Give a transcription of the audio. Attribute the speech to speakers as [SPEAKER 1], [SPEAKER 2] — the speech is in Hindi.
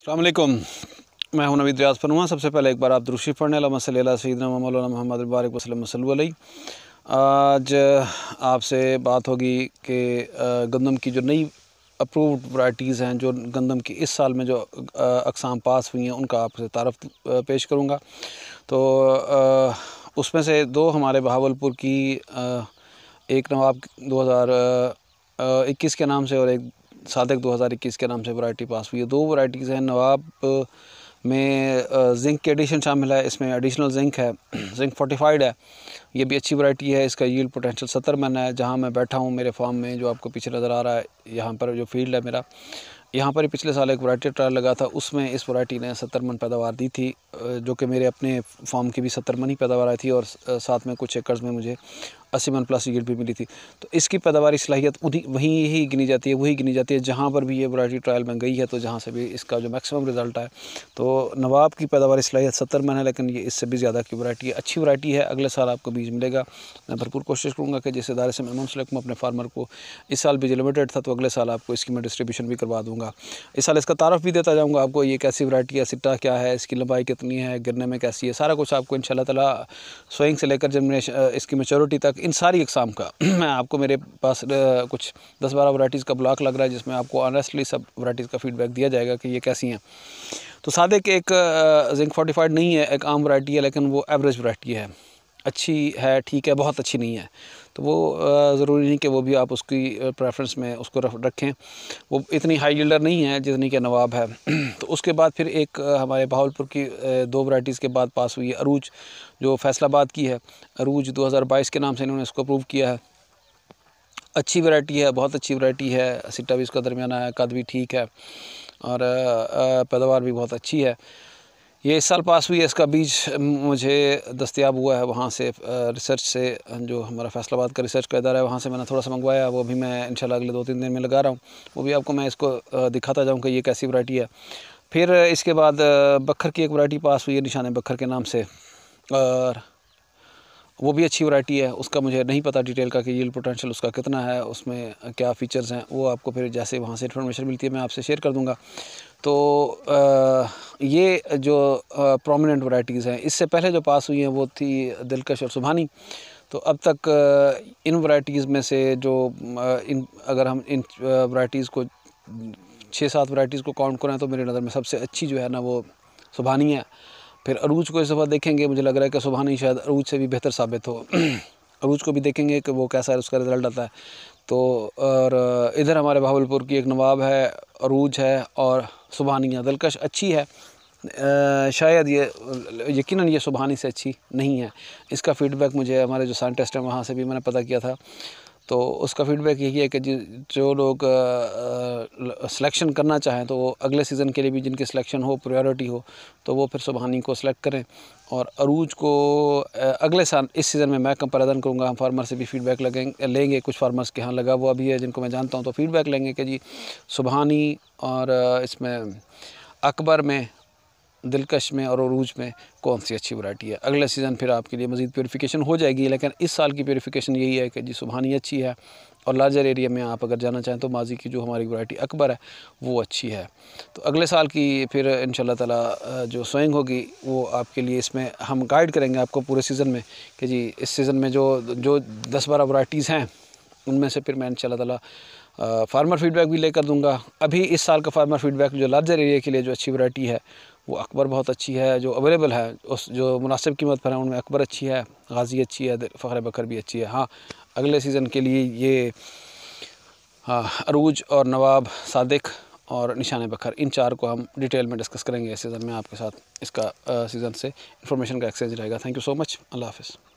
[SPEAKER 1] अस्सलाम वालेकुम, मैं हूं नवीद रियाज़ फरनुमा। सबसे पहले एक बार आप दुरूद शरीफ पढ़ने अल्लाहुम्मा सल्ली अला सय्यिदना मौलाना मुहम्मद बारिक वसल्लम सल्लल्लाहु अलैहि। आज आपसे बात होगी कि गंदम की जो नई अप्रूव्ड वैराइटीज़ हैं, जो गंदम की इस साल में जो अकसाम पास हुई हैं, उनका आपसे तारफ़ पेश करूँगा। तो उसमें से दो हमारे बहावलपुर की एक नवाब 2021 के नाम से और एक सादिक 2021 के नाम से वैरायटी पास हुई है। दो वैरायटीज़ हैं। नवाब में जिंक की एडिशन शामिल है, इसमें एडिशनल जिंक है, जिंक फोर्टिफाइड है। ये भी अच्छी वैरायटी है। इसका यील्ड पोटेंशियल 70 मन है। जहाँ मैं बैठा हूँ मेरे फार्म में, जो आपको पीछे नज़र आ रहा है, यहाँ पर जो फील्ड है मेरा, यहाँ पर ही पिछले साल एक वैरायटी ट्रायल लगा था। उसमें इस वैरायटी ने 70 मन पैदावार दी थी, जो कि मेरे अपने फार्म की भी 70 मन ही पैदावार आई थी, और साथ में कुछ एकड़ में मुझे 80 मन प्लस यील्ड भी मिली थी। तो इसकी पैदावारी सलाहियत वहीं ही गिनी जाती है, वही गिनी जाती है जहाँ पर भी ये वैरायटी ट्रायल में गई है, तो जहाँ से भी इसका जो मैक्सिमम रिजल्ट है। तो नवाब की पैदावारी सलाहियत 70 मन है, लेकिन ये इससे भी ज़्यादा की वैरायटी है। अच्छी वैरायटी है। अगले साल आपको बीज मिलेगा। मैं भरपूर कोशिश करूँगा कि जिस इदारे से मैं मुंसलिक हूँ अपने फार्मर को, इस साल बीज लिमिटेड था, तो अगले साल आपको इसकी मैं डिस्ट्रीब्यूशन भी करवा दूँगा। इस साल इसका तारफ़ भी देता जाऊँगा आपको, ये कैसी वैरायटी है, सिट्टा क्या है, इसकी लंबाई कितनी है, गिरने में कैसी है, सारा कुछ आपको इंशाल्लाह ताला सोइंग से लेकर जर्मिनेशन, इसकी मैच्योरिटी तक, इन सारी अकसाम का मैं आपको, मेरे पास कुछ 10-12 वैराइटीज़ का ब्लॉक लग रहा है, जिसमें आपको ऑनेस्टली सब वैराइटीज़ का फीडबैक दिया जाएगा कि ये कैसी हैं। तो सादिक एक जिंक फोर्टिफाइड नहीं है, एक आम वैरायटी है, लेकिन वो एवरेज वैरायटी है, अच्छी है, ठीक है, बहुत अच्छी नहीं है। तो वो ज़रूरी नहीं कि वो भी आप उसकी प्रेफरेंस में उसको रखें। वो इतनी हाई यील्डर नहीं है जितनी कि नवाब है। तो उसके बाद फिर एक हमारे बहावलपुर की दो वैराइटीज़ के बाद पास हुई है अरूज, जो फैसलाबाद की है। अरूज 2022 के नाम से इन्होंने इसको अप्रूव किया है। अच्छी वैरायटी है, बहुत अच्छी वैरायटी है। सिट्टा भी इसका दरमियाना है, कद भी ठीक है, और पैदावार भी बहुत अच्छी है। ये इस साल पास हुई है। इसका बीज मुझे दस्तियाब हुआ है वहाँ से, रिसर्च से, जो हमारा फैसलाबाद का रिसर्च का इदारा है, वहाँ से मैंने थोड़ा सा मंगवाया। वो भी मैं इंशाल्लाह अगले 2-3 दिन में लगा रहा हूँ। वो भी आपको मैं इसको दिखाता जाऊँ कि ये कैसी वैरायटी है। फिर इसके बाद बखर की एक वैरायटी पास हुई है, निशान बखर के नाम से, और वो भी अच्छी वैरायटी है। उसका मुझे नहीं पता डिटेल का कि यील्ड पोटेंशियल उसका कितना है, उसमें क्या फ़ीचर्स हैं, वो आपको फिर जैसे वहाँ से इन्फॉर्मेशन मिलती है मैं आपसे शेयर कर दूँगा। तो ये जो प्रोमिनेंट वैराइटीज़ हैं, इससे पहले जो पास हुई हैं वो थी दिलकश और सुभानी। तो अब तक इन वैराइटीज़ में से जो अगर हम इन वैराइटीज़ को 6-7 वैराइटीज़ को काउंट करें, तो मेरी नज़र में सबसे अच्छी जो है ना वो सुभानी है। फिर अरूज को इस दफ़ा देखेंगे, मुझे लग रहा है कि सुभानी शायद अरूज से भी बेहतर साबित हो। अरूज को भी देखेंगे कि वो कैसा है, उसका रिज़ल्ट आता है। तो और इधर हमारे बहावलपुर की एक नवाब है, अरूज है, और सुभानी है। दिलकश अच्छी है, शायद ये यकीनन ये सुभानी से अच्छी नहीं है। इसका फ़ीडबैक मुझे हमारे जो साइंटिस्ट हैं वहाँ से भी मैंने पता किया था। तो उसका फ़ीडबैक यही है कि जो लोग सिलेक्शन करना चाहें, तो वो अगले सीज़न के लिए भी जिनकी सिलेक्शन हो, प्रायोरिटी हो, तो वो फिर सुभानी को सिलेक्ट करें। और अरूज को अगले साल इस सीज़न में मैं कंपैरिजन करूँगा। हम फार्मर से भी फीडबैक लेंगे, कुछ फार्मर्स के यहाँ लगा हुआ भी है जिनको मैं जानता हूँ, तो फीडबैक लेंगे कि जी सुभानी और इसमें अकबर में, दिलकश में और अरूज में कौन सी अच्छी वैरायटी है। अगले सीज़न फिर आपके लिए मज़ीद प्योरीफिकेशन हो जाएगी, लेकिन इस साल की प्योरीफिकेशन यही है कि जी सुभानी अच्छी है, और लार्जर एरिया में आप अगर जाना चाहें तो माजी की जो हमारी वैरायटी अकबर है वो अच्छी है। तो अगले साल की फिर इंशाल्लाह ताला जो सोइंग होगी वो आपके लिए, इसमें हम गाइड करेंगे आपको पूरे सीज़न में कि जी इस सीज़न में जो 10-12 वैरायटीज़ हैं, उनमें से फिर मैं इंशाल्लाह ताला फार्मर फीडबैक भी लेकर दूंगा। अभी इस साल का फार्मर फीडबैक जो लार्जर एरिया के लिए जो अच्छी वैरायटी है वो अकबर बहुत अच्छी है, जो अवेलेबल है, उस जो मुनासिब कीमत पर है उनमें अकबर अच्छी है, गाज़ी अच्छी है, फ़ख्र बकर भी अच्छी है। हाँ, अगले सीज़न के लिए ये अरूज और नवाब, सादिक और निशान बकर, इन 4 को हम डिटेल में डिस्कस करेंगे इस सीज़न में आपके साथ। इसका सीज़न से इंफॉर्मेशन का एक्सचेंज रहेगा। Thank you so much. अल्लाह हाफ़िज़।